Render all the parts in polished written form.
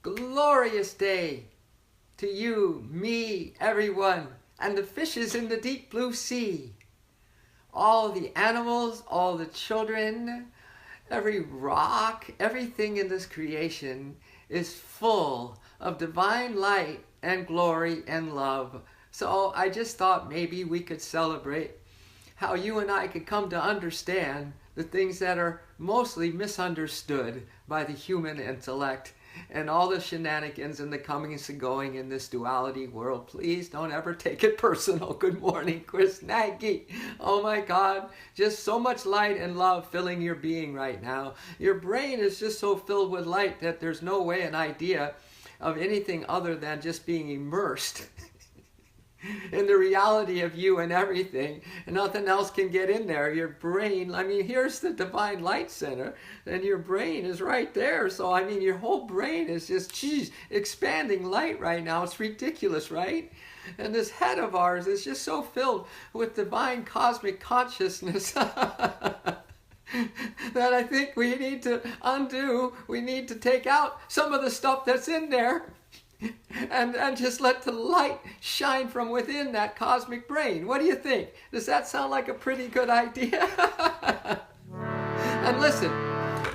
glorious day to you, me, everyone, and the fishes in the deep blue sea. All the animals, all the children, every rock, everything in this creation is full of divine light and glory and love. So I just thought maybe we could celebrate how you and I could come to understand the things that are mostly misunderstood by the human intellect and all the shenanigans and the comings and going in this duality world. Please don't ever take it personal. Good morning, Chris Nagy. Oh my God, just so much light and love filling your being right now. Your brain is just so filled with light that there's no way an idea of anything other than just being immersed in the reality of you and everything, and nothing else can get in there. Your brain, I mean, here's the Divine Light Center, and your brain is right there. So, I mean, your whole brain is just, geez, expanding light right now. It's ridiculous, right? And this head of ours is just so filled with divine cosmic consciousness that I think we need to undo, we need to take out some of the stuff that's in there. And just let the light shine from within that cosmic brain. What do you think? Does that sound like a pretty good idea? And listen,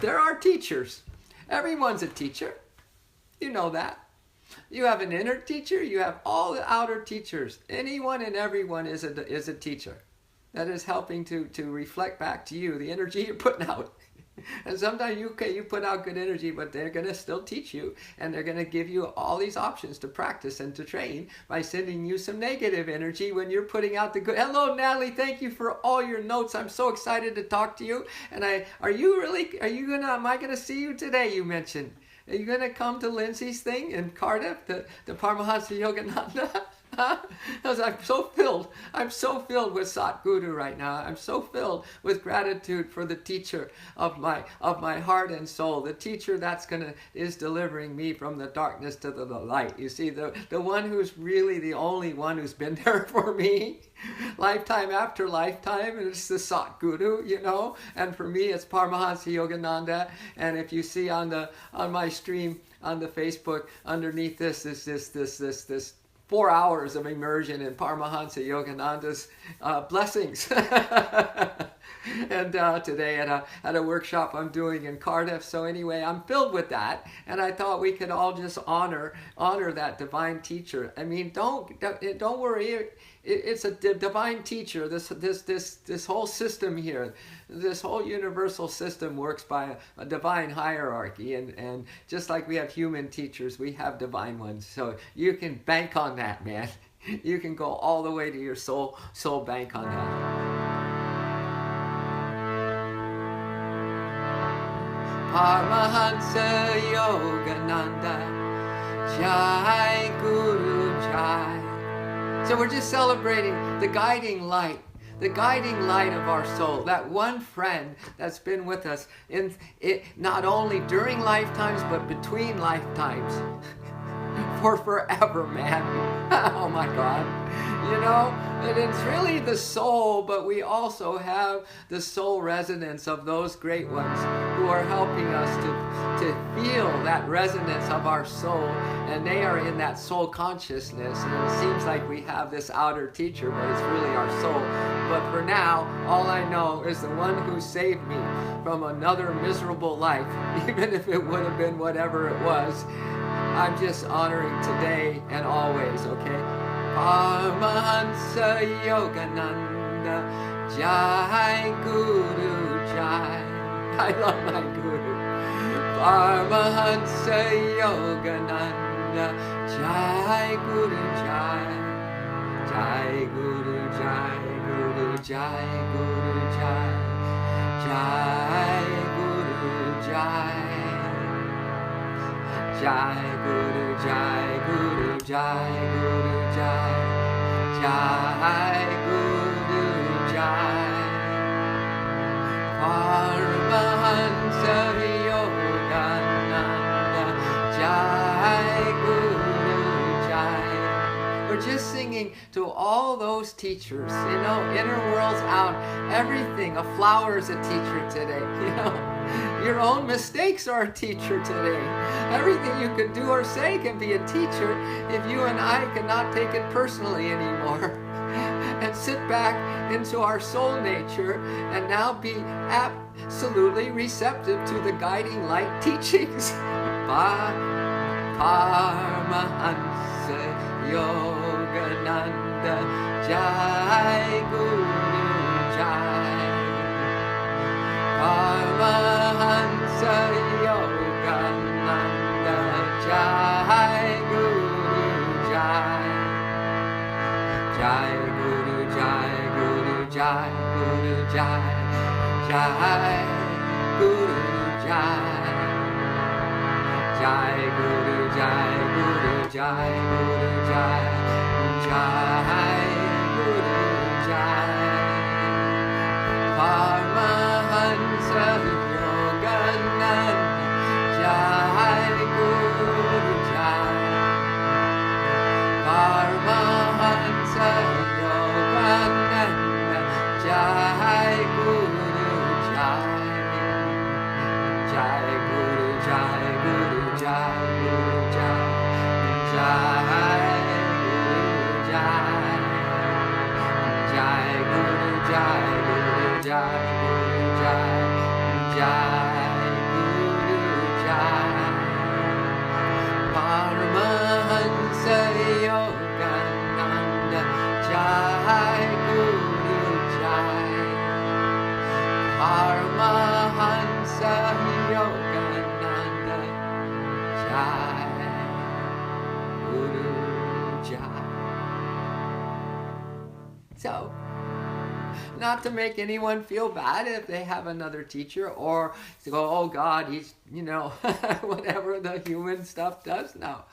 there are teachers. Everyone's a teacher. You know that. You have an inner teacher. You have all the outer teachers. Anyone and everyone is a teacher. That is helping to reflect back to you the energy you're putting out. And sometimes you put out good energy, but they're going to still teach you, and they're going to give you all these options to practice and to train by sending you some negative energy when you're putting out the good. Hello, Natalie. Thank you for all your notes. I'm so excited to talk to you. And am I going to see you today, you mentioned? Are you going to come to Lindsay's thing in Cardiff, the Paramahansa Yogananda? I'm so filled with Satguru right now. I'm so filled with gratitude for the teacher of my heart and soul, the teacher is delivering me from the darkness to the light. You see, the one who's really the only one who's been there for me lifetime after lifetime, and it's the Satguru, you know. And for me, it's Paramahansa Yogananda. And if you see on my stream on the Facebook underneath this 4 hours of immersion in Paramahansa Yogananda's blessings. And today at a workshop I'm doing in Cardiff. So anyway, I'm filled with that, and I thought we could all just honor that divine teacher. I mean, don't worry. It's a divine teacher. This whole system here, this whole universal system works by a divine hierarchy, and just like we have human teachers, we have divine ones. So you can bank on that, man. You can go all the way to your soul bank on that. Paramahansa Yogananda, Jai Guru Jai. So we're just celebrating the guiding light of our soul, that one friend that's been with us in it, not only during lifetimes, but between lifetimes. For forever, man. Oh my God. You know, and it's really the soul, but we also have the soul resonance of those great ones who are helping us to feel that resonance of our soul, and they are in that soul consciousness. And it seems like we have this outer teacher, but it's really our soul. But for now, all I know is the one who saved me from another miserable life, even if it would have been whatever it was. I'm just honoring today and always, okay? Paramahansa Yogananda, Jai Guru Jai. I love my Guru. Paramahansa Yogananda, Jai Guru Jai. Jai Guru Jai, Guru Jai, Guru Jai. Jai Guru Jai. Jai Guru Jai, Guru Jai, Guru Jai. Jai Guru Jai. Paramahansa Yogananda, Jai Guru Jai. We're just singing to all those teachers, you know, inner worlds out, everything. A flower is a teacher today, you know. Your own mistakes are a teacher today. Everything you could do or say can be a teacher if you and I cannot take it personally anymore and sit back into our soul nature and now be absolutely receptive to the guiding light teachings. Paramahansa Yogananda Jai Guru Jai. Paramahansa Yogananda Jai Guru Jai. Jai Guru Jai Guru Jai Guru Jai. Jai Guru Jai. Jai Guru Jai Guru Jai Guru Jai. Jai Guru Jai. Paramahansa Yogananda Jai Guru Jai. Paramahansa Yogananda Jai Guru Jai. Jai Guru Jai Guru Jai Guru Jai. Jai Guru Jai. Jai Guru Jai Guru Jai Guru Jai. Jai Guru Jai. Paramahansa Yogananda Jai Guru Jai. Paramahansa Yogananda Jai Guru Jai. So, not to make anyone feel bad if they have another teacher or to go, oh God, he's, whatever the human stuff does. No,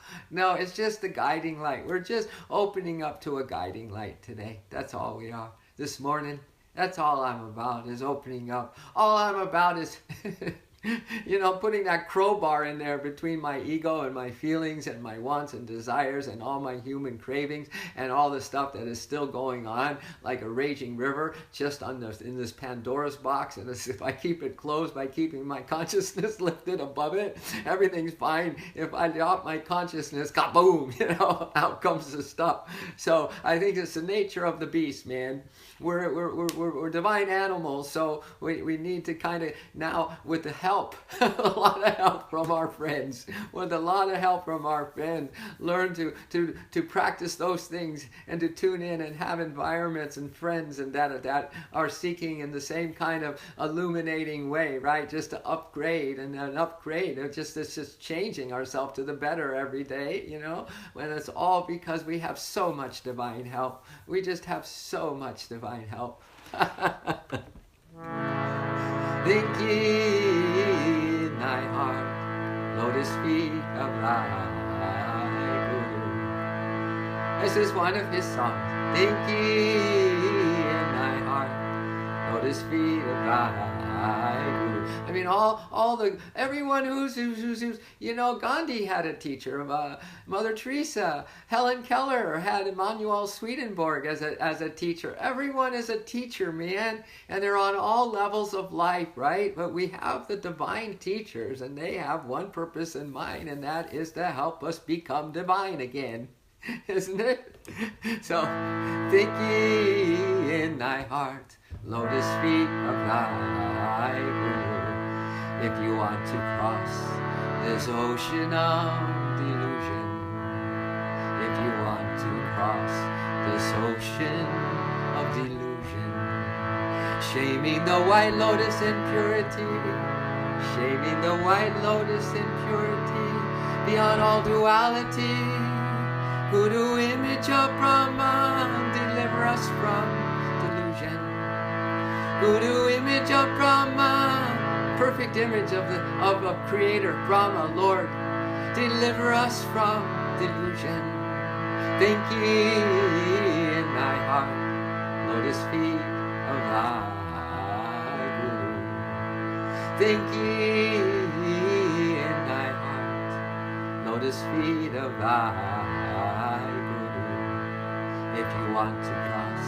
it's just the guiding light. We're just opening up to a guiding light today. That's all we are. This morning, that's all I'm about, is opening up. All I'm about is putting that crowbar in there between my ego and my feelings and my wants and desires and all my human cravings and all the stuff that is still going on like a raging river just in this Pandora's box. And if I keep it closed by keeping my consciousness lifted above it, everything's fine. If I drop my consciousness, kaboom, out comes the stuff. So I think it's the nature of the beast, man. We're divine animals, so we need to kind of now, with the help, a lot of help from our friends, learn to practice those things and to tune in and have environments and friends and that are seeking in the same kind of illuminating way, right? Just to upgrade and an upgrade. It's just changing ourselves to the better every day, when it's all because we have so much divine help. We just have so much divine help. Think ye in thy heart, lotus feet of thy Guru. This is one of his songs. Think ye in thy heart, lotus feet of thy Guru. I mean, everyone who's Gandhi had a teacher. Mother Teresa, Helen Keller had Emanuel Swedenborg as a teacher. Everyone is a teacher, man, and they're on all levels of life, right? But we have the divine teachers, and they have one purpose in mind, and that is to help us become divine again. Isn't it? So, think ye in thy heart, lotus feet of thy Guru. If you want to cross this ocean of delusion, if you want to cross this ocean of delusion, shaming the white lotus in purity, shaming the white lotus in purity, beyond all duality, Guru image of Brahma, deliver us from delusion. Guru image of Brahma, perfect image of Creator, Brahma, Lord, deliver us from delusion. Think ye in thy heart, lotus feet of thy Guru. Think ye in thy heart, lotus feet of thy Guru. If you want to cross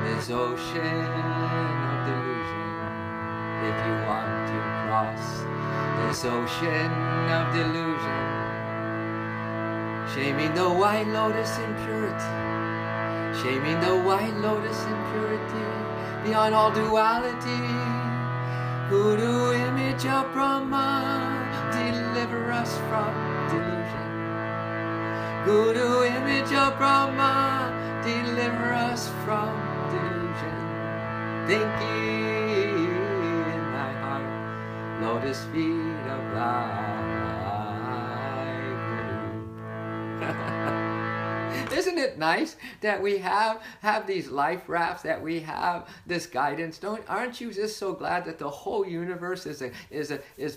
this ocean of delusion, if you want to cross across this ocean of delusion, shaming the white lotus in purity, shaming the white lotus in purity, beyond all duality. Guru image of Brahma, deliver us from delusion. Guru image of Brahma, deliver us from delusion. Thinking in my heart, lotus feet of thy Guru. Isn't it nice that we have these life rafts, that we have this guidance? Aren't you just so glad that the whole universe is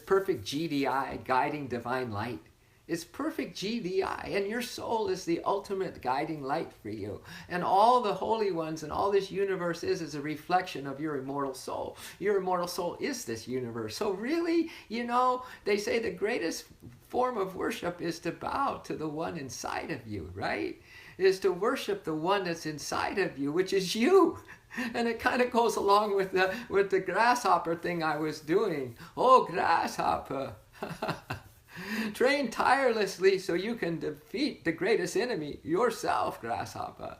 perfect GDI, guiding divine light? It's perfect GDI, and your soul is the ultimate guiding light for you. And all the holy ones and all this universe is a reflection of your immortal soul. Your immortal soul is this universe. So really, they say the greatest form of worship is to bow to the one inside of you, right? Is to worship the one that's inside of you, which is you. And it kind of goes along with the grasshopper thing I was doing. Oh, grasshopper. Train tirelessly so you can defeat the greatest enemy, yourself, grasshopper.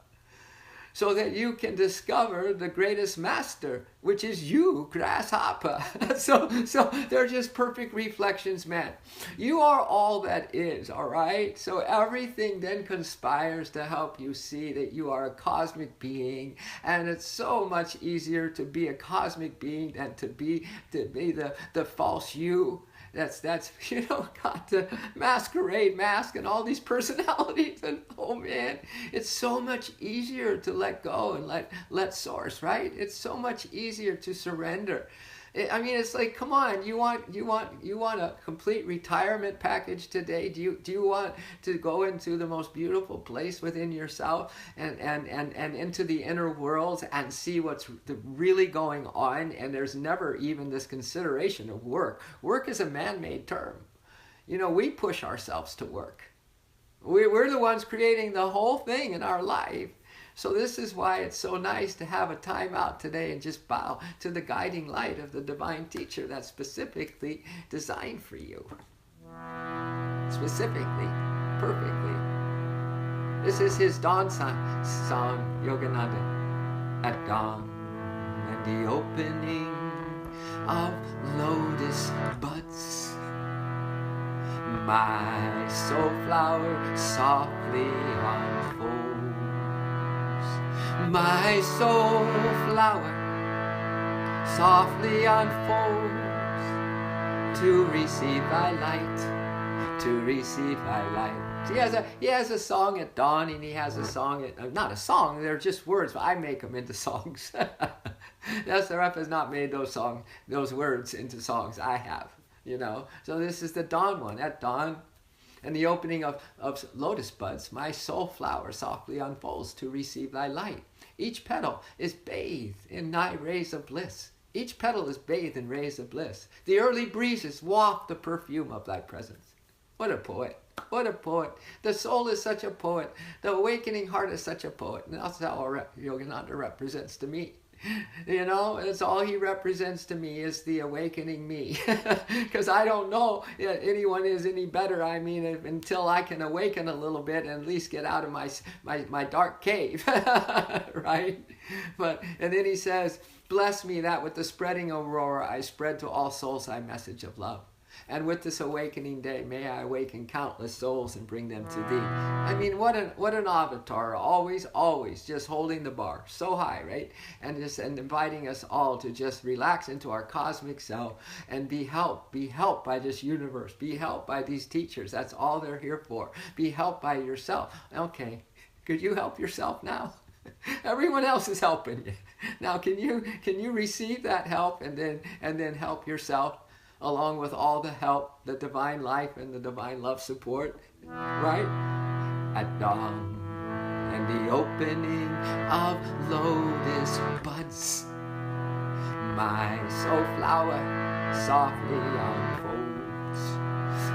So that you can discover the greatest master, which is you, grasshopper. So they're just perfect reflections, man. You are all that is, all right? So everything then conspires to help you see that you are a cosmic being, and it's so much easier to be a cosmic being than to be the false you. That's got the masquerade mask and all these personalities, and oh man, it's so much easier to let go and let source, right? It's so much easier to surrender. It's like, come on, you want a complete retirement package today? Do you want to go into the most beautiful place within yourself and into the inner worlds and see what's really going on? And there's never even this consideration of work. Work is a man-made term. We push ourselves to work. We're the ones creating the whole thing in our life. So this is why it's so nice to have a time out today and just bow to the guiding light of the divine teacher that's specifically designed for you. Specifically, perfectly. This is his dawn song, Yogananda. At dawn and the opening of lotus buds, my soul flower softly unfolds. My soul flower softly unfolds to receive thy light, to receive thy light. He has a song at dawn, and he has a song at, not a song, they're just words, but I make them into songs. SRF has not made those words into songs. I have, So this is the dawn one, at dawn. And the opening of lotus buds, my soul flower softly unfolds to receive thy light. Each petal is bathed in thy rays of bliss. Each petal is bathed in rays of bliss. The early breezes waft the perfume of thy presence. What a poet. What a poet. The soul is such a poet. The awakening heart is such a poet. And that's how Yogananda represents to me. It's all he represents to me is the awakening me. Because I don't know if anyone is any better, until I can awaken a little bit and at least get out of my dark cave. Right? And then he says, bless me that with the spreading aurora I spread to all souls thy message of love. And with this awakening day, may I awaken countless souls and bring them to thee. What an avatar, always just holding the bar so high, right? And inviting us all to just relax into our cosmic self and be helped by this universe, be helped by these teachers. That's all they're here for. Be helped by yourself. Okay, could you help yourself now? Everyone else is helping you. Now, can you receive that help and then help yourself? Along with all the help, the divine life and the divine love support, right? At dawn and the opening of lotus buds, my soul flower softly unfolds.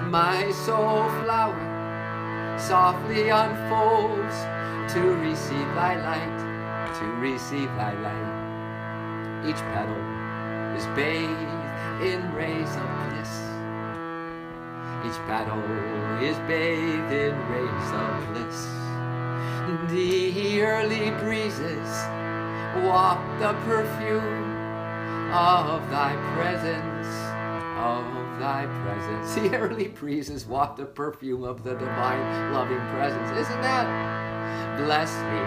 My soul flower softly unfolds to receive thy light, to receive thy light. Each petal is bathed in rays of bliss. Each battle is bathed in rays of bliss. The early breezes waft the perfume of thy presence, of thy presence. The early breezes waft the perfume of the divine loving presence. Isn't that? Bless me,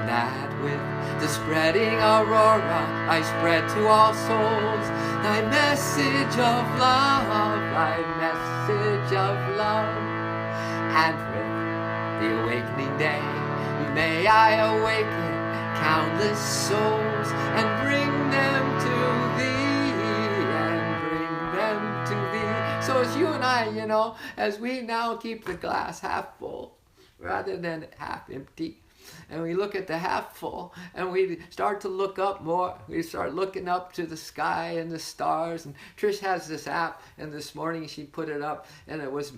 that with the spreading aurora I spread to all souls thy message of love, thy message of love. And with the awakening day, may I awaken countless souls and bring them to thee, and bring them to thee. So as you and I, as we now keep the glass half full rather than half empty, and we look at the half full, and we start to look up more. We start looking up to the sky and the stars. And Trish has this app, and this morning she put it up, and it was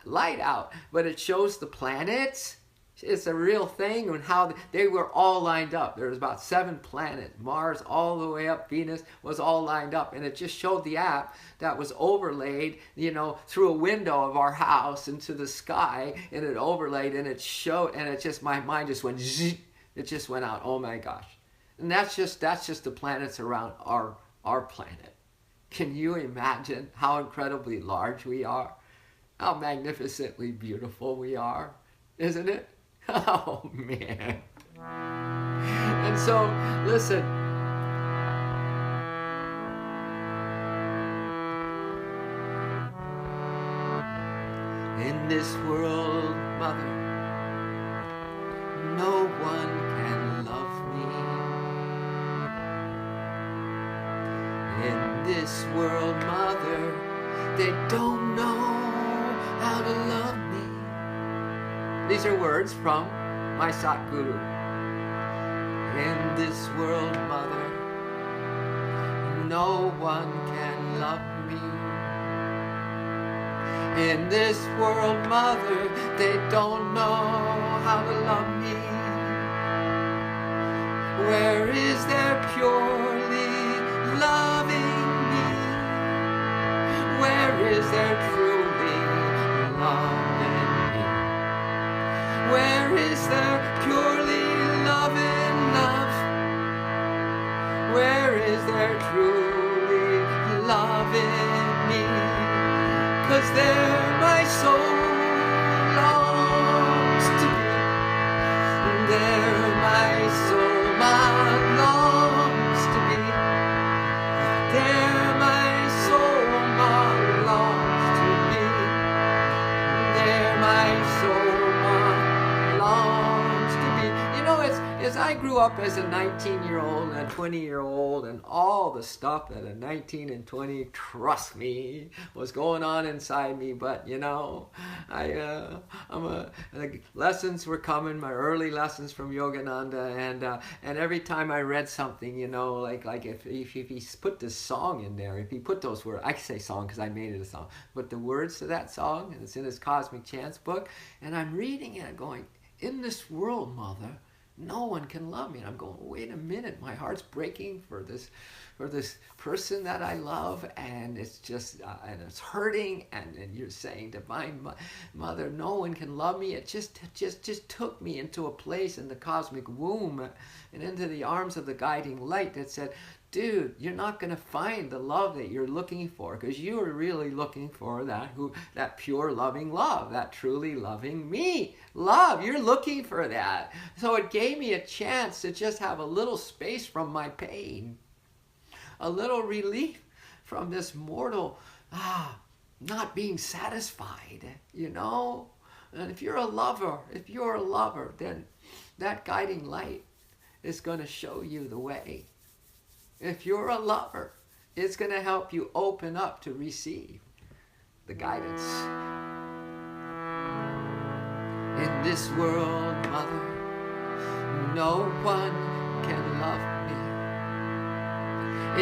light out, but it shows the planets. It's a real thing, and how they were all lined up. There was about 7 planets. Mars all the way up, Venus was all lined up. And it just showed the app that was overlaid, through a window of our house into the sky. And it overlaid, and it showed, and it just, my mind just went, zzz, it just went out. Oh my gosh. And that's just the planets around our planet. Can you imagine how incredibly large we are? How magnificently beautiful we are, isn't it? Oh, man. And so, listen. In this world, Mother, no one can love me. In this world, Mother, they don't know how to love me. These are words from my Satguru. In this world, Mother, no one can love me. In this world, Mother, they don't know how to love me. Where is there purely loving me? Where is there truly loving me? Where is there purely loving love? Where is there truly loving me? 'Cause there my soul longs to be. There my soul longs to be. There my soul longs to be. There my soul longs to be. As I grew up as a 19-year-old and a 20-year-old, and all the stuff that a 19 and 20, trust me, was going on inside me. But lessons were coming, my early lessons from Yogananda, and every time I read something, like if he put this song in there, if he put those words, I say song because I made it a song, but the words to that song, and it's in his Cosmic Chants book, and I'm reading it and going, in this world, Mother, no one can love me. And I'm going, wait a minute, my heart's breaking for this person that I love, and it's just and it's hurting, and you're saying, Divine Mother, no one can love me. It just took me into a place in the cosmic womb and into the arms of the guiding light that said, dude, you're not going to find the love that you're looking for, because you are really looking for that pure loving love, that truly loving me love. You're looking for that. So it gave me a chance to just have a little space from my pain, a little relief from this mortal not being satisfied, And if you're a lover, then that guiding light is going to show you the way. If you're a lover, it's going to help you open up to receive the guidance. In this world, Mother, no one can love me.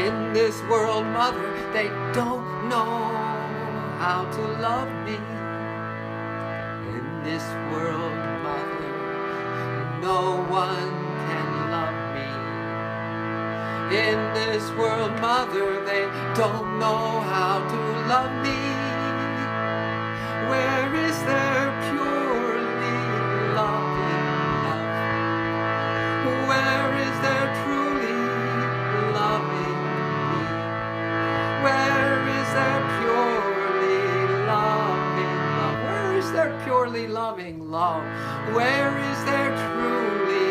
In this world, Mother, they don't know how to love me. In this world, Mother, no one can love me. In this world, Mother, they don't know how to love me. Where is their purely loving love? Where is their truly loving me? Where is their purely loving love? Where is their purely loving love? Where is their truly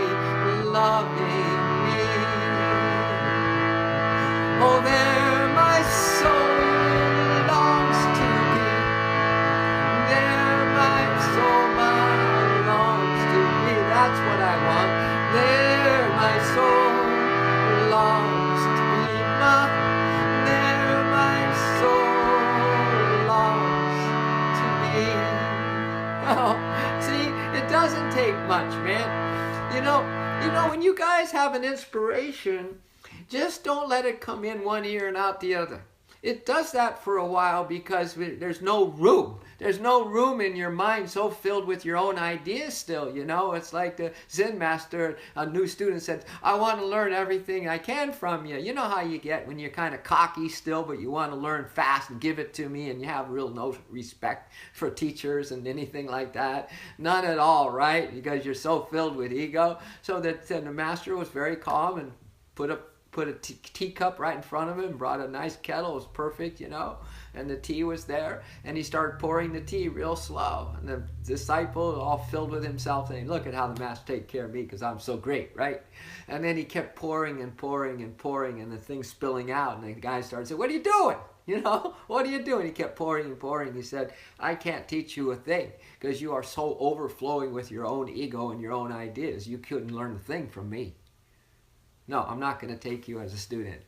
loving me? Oh, there my soul longs to be. There my soul longs to be. That's what I want. There my soul longs to be. There my soul longs to be. Oh, see, it doesn't take much, man. You know, when you guys have an inspiration, just don't let it come in one ear and out the other. It does that for a while because there's no room. There's no room in your mind so filled with your own ideas still, you know. It's like the Zen master, a new student said, I want to learn everything I can from you. You know how you get when you're kind of cocky still, but you want to learn fast and give it to me, and you have real no respect for teachers and anything like that. None at all, right? Because you're so filled with ego. So that the master was very calm and put a teacup right in front of him, brought a nice kettle, it was perfect, you know, and the tea was there, and he started pouring the tea real slow, and the disciple, all filled with himself, saying, look at how the master takes care of me because I'm so great, right? And then he kept pouring and pouring and pouring, and the thing spilling out, and the guy started saying, what are you doing? You know, what are you doing? He kept pouring and pouring. He said, I can't teach you a thing because you are so overflowing with your own ego and your own ideas. You couldn't learn a thing from me. No, I'm not going to take you as a student.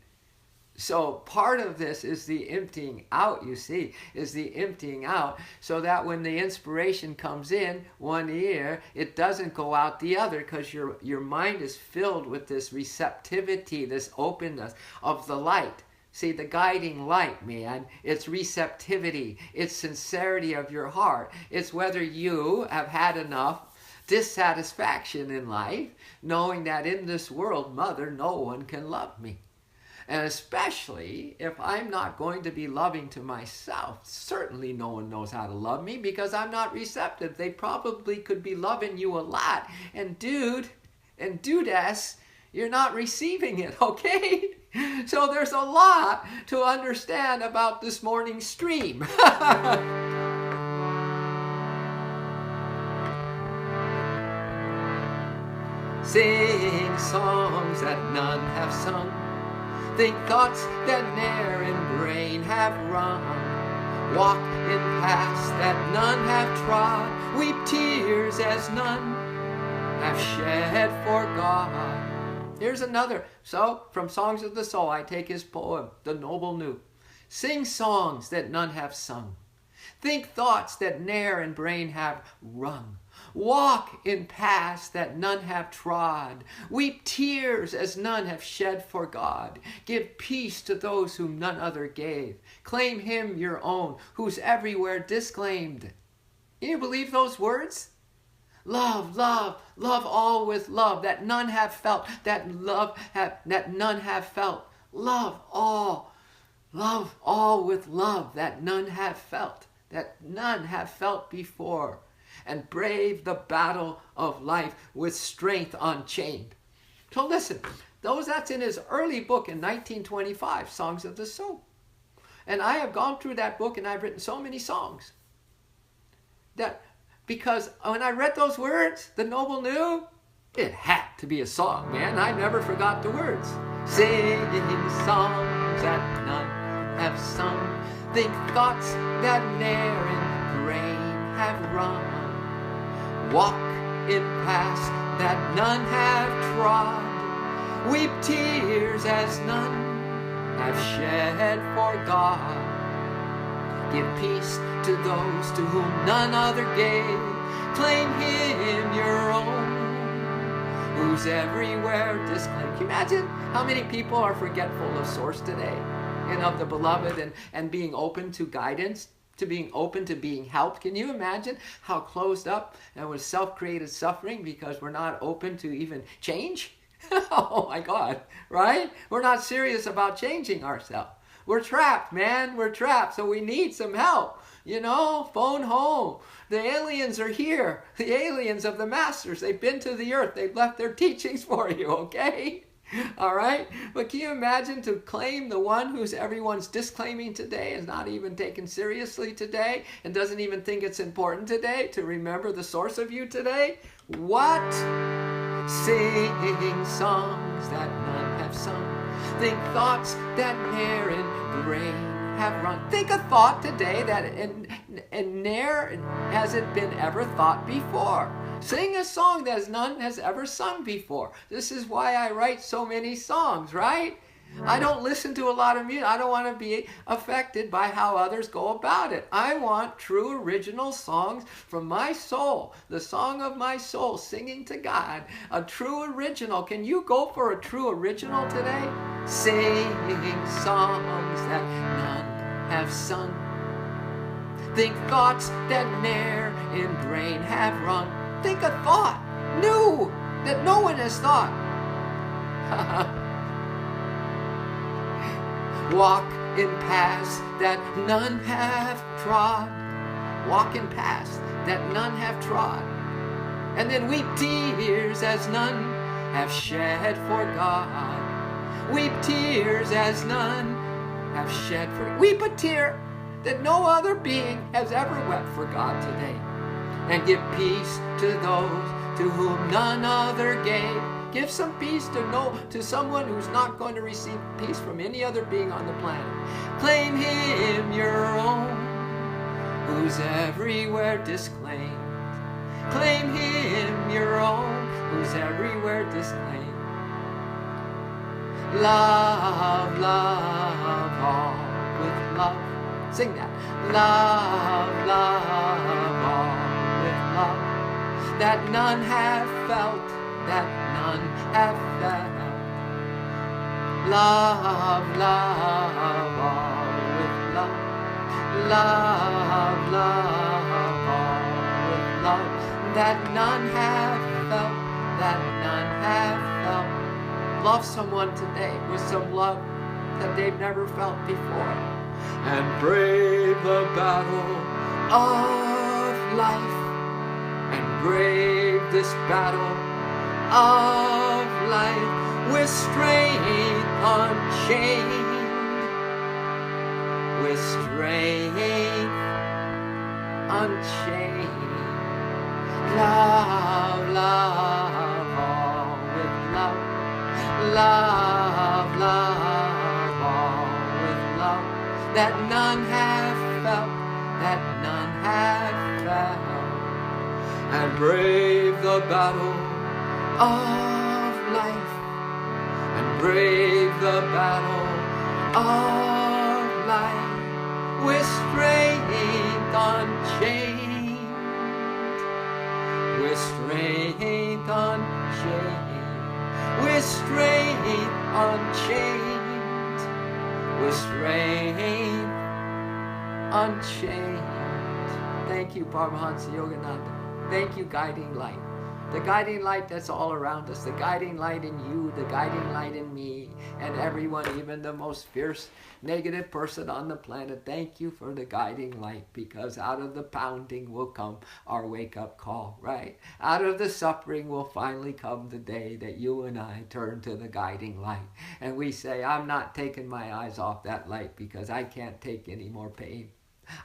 So part of this is the emptying out, you see, is the emptying out so that when the inspiration comes in one ear, it doesn't go out the other because your mind is filled with this receptivity, this openness of the light. See, the guiding light, man, it's receptivity, it's sincerity of your heart. It's whether you have had enough dissatisfaction in life, knowing that in this world, Mother, no one can love me. And especially if I'm not going to be loving to myself, certainly no one knows how to love me because I'm not receptive. They probably could be loving you a lot. And dude, and dudess, you're not receiving it, okay? So there's a lot to understand about this morning's stream. Sing songs that none have sung. Think thoughts that ne'er in brain have run. Walk in paths that none have trod. Weep tears as none have shed for God. Here's another. So, from Songs of the Soul, I take his poem, The Noble New. Sing songs that none have sung. Think thoughts that ne'er in brain have rung. Walk in paths that none have trod. Weep tears as none have shed for God. Give peace to those whom none other gave. Claim him your own, who's everywhere disclaimed. Can you believe those words? Love, love, love all with love that none have felt, that none have felt. Love all with love that none have felt, that none have felt before. And brave the battle of life with strength unchained. So listen, that's in his early book in 1925, Songs of the Soul. And I have gone through that book and I've written so many songs. Because when I read those words, The Noble New, it had to be a song, man. I never forgot the words. Singing songs that none have sung. Think thoughts that ne'er in brain have run. Walk in paths that none have trod. Weep tears as none have shed for God. Give peace to those to whom none other gave. Claim him your own, who's everywhere disclaimed. Can you imagine how many people are forgetful of Source today and of the beloved and being open to guidance? To being open to being helped. Can you imagine how closed up and with self-created suffering because we're not open to even change? Oh my God, right? We're not serious about changing ourselves. We're trapped, man. We're trapped. So we need some help. You know, phone home. The aliens are here. The aliens of the masters. They've been to the earth. They've left their teachings for you, okay? All right? But can you imagine to claim the one who's everyone's disclaiming today, is not even taken seriously today, and doesn't even think it's important today to remember the source of you today? What? Sing songs that none have sung. Think thoughts that ne'er in brain have run. Think a thought today that and ne'er has it been ever thought before. Sing a song that none has ever sung before. This is why I write so many songs, right? I don't listen to a lot of music. I don't want to be affected by how others go about it. I want true original songs from my soul, the song of my soul, singing to God. A true original. Can you go for a true original today? Singing songs that none have sung. Think thoughts that ne'er in brain have run. Think a thought new that no one has thought. Walk in paths that none have trod. Walk in paths that none have trod. And then weep tears as none have shed for God. Weep tears as none have shed for. Weep a tear that no other being has ever wept for God today. And give peace to those to whom none other gave. Give some peace to someone who's not going to receive peace from any other being on the planet. Claim him your own, who's everywhere disclaimed. Claim him your own, who's everywhere disclaimed. Love, love, all with love. Sing that. Love, love, all with love. That none have felt, that none have felt. Love, love, all with love. Love, love, all with love. That none have felt, that none have felt. Love someone today with some love that they've never felt before. And brave the battle of life. And brave this battle of life with strength unchained, with strength unchained. Love, love, all with love. Love, love, all with love. That none have felt, that none have felt. And brave the battle of life, and brave the battle of life with strength unchained, with strength unchained, with strength unchained, with strength unchained. Thank you, Paramahansa Yogananda. Thank you, guiding light. The guiding light that's all around us, the guiding light in you, the guiding light in me, and everyone, even the most fierce, negative person on the planet. Thank you for the guiding light, because out of the pounding will come our wake-up call, right? Out of the suffering will finally come the day that you and I turn to the guiding light. And we say, I'm not taking my eyes off that light because I can't take any more pain.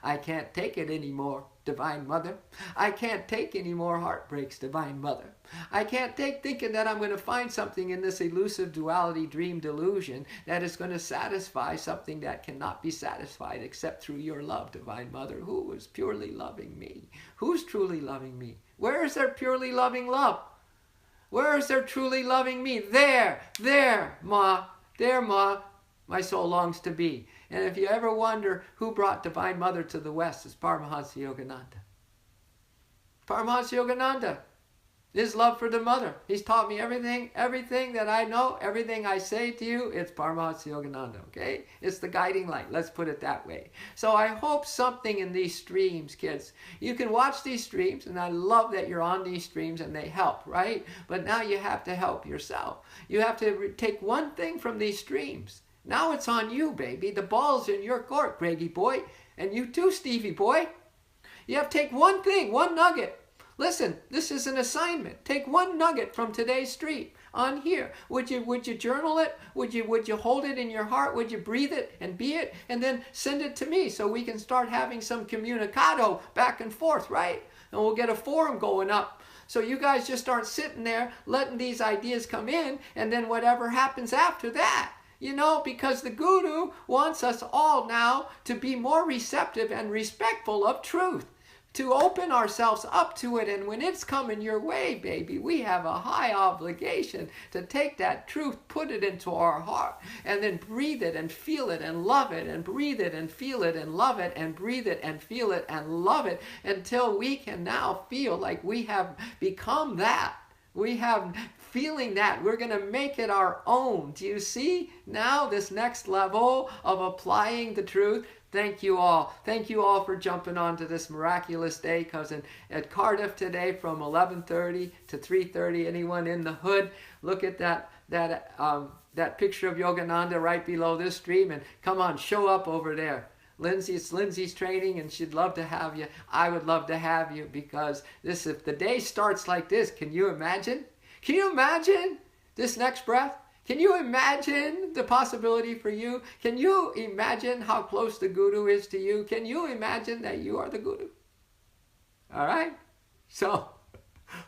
I can't take it anymore, Divine Mother. I can't take any more heartbreaks, Divine Mother. I can't take thinking that I'm going to find something in this elusive duality dream delusion that is going to satisfy something that cannot be satisfied except through your love, Divine Mother, who is purely loving me. Who's truly loving me? Where is their purely loving love? Where is their truly loving me? There, Ma, my soul longs to be. And if you ever wonder who brought Divine Mother to the West, it's Paramahansa Yogananda. Paramahansa Yogananda. His love for the mother. He's taught me everything that I know, everything I say to you, it's Paramahansa Yogananda, okay? It's the guiding light, let's put it that way. So I hope something in these streams, kids, you can watch these streams, and I love that you're on these streams and they help, right? But now you have to help yourself. You have to take one thing from these streams. Now it's on you, baby. The ball's in your court, Greggy boy, and you too, Stevie boy. You have to take one thing, one nugget. Listen, this is an assignment. Take one nugget from today's stream on here. Would you journal it? Would you hold it in your heart? Would you breathe it and be it? And then send it to me so we can start having some communicado back and forth, right? And we'll get a forum going up. So you guys just aren't sitting there letting these ideas come in, and then whatever happens after that. You know, because the Guru wants us all now to be more receptive and respectful of truth, to open ourselves up to it. And when it's coming your way, baby, we have a high obligation to take that truth, put it into our heart, and then breathe it and feel it and love it, and breathe it and feel it and love it, and breathe it and feel it and love it, until we can now feel like we have become that. We have feeling that we're going to make it our own. Do you see now this next level of applying the truth? Thank you all. Thank you all for jumping on to this miraculous day, cousin. At Cardiff today from 11:30 to 3:30. Anyone in the hood, look at that picture of Yogananda right below this stream, and come on, show up over there. It's Lindsay's training, and she'd love to have you. I would love to have you, because if the day starts like this, can you imagine? Can you imagine this next breath? Can you imagine the possibility for you? Can you imagine how close the Guru is to you? Can you imagine that you are the Guru? All right? So,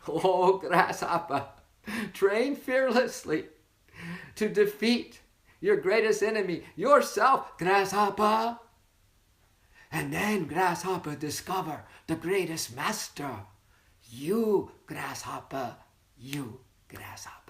oh, grasshopper, train fearlessly to defeat your greatest enemy, yourself, grasshopper. And then, grasshopper, discover the greatest master. You, grasshopper, you, grasshopper.